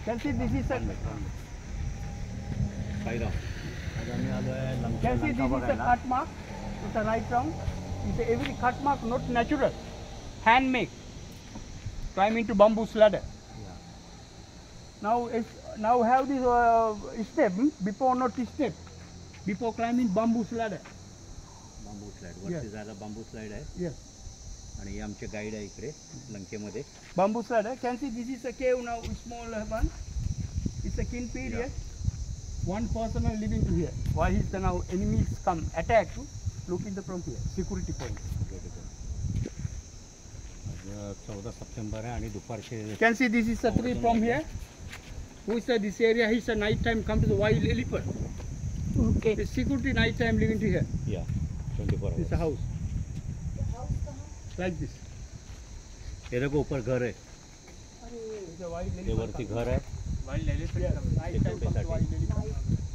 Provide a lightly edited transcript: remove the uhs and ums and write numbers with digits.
Can see this is a. Can see this is a cut mark. It's a right round. It's a every cut mark not natural, handmade. Climb into bamboo ladder. Now have this step before not step. Before climbing bamboo ladder. Bamboo slide वरती जायला bamboo slide आहे. Yes. आणि हे आमचे guide आहे इकडे लंकेमध्ये. Bamboo ladder. Can see this is a cave now, small one. It's a kin period. One person is living to here. Why is the now enemies come attack to look in the from here. Security point. 14 September आहे आणि दुपारचे. Can see this is a tree from here. Who is this area? He's a night time come to the wild elephant. Okay. The security night time living to here. या 24 This is a house. Like this. ये देखो ऊपर घर है. It's a wild ये elephant. वरती घर आहे. Wild elephant. Night time comes wild elephant.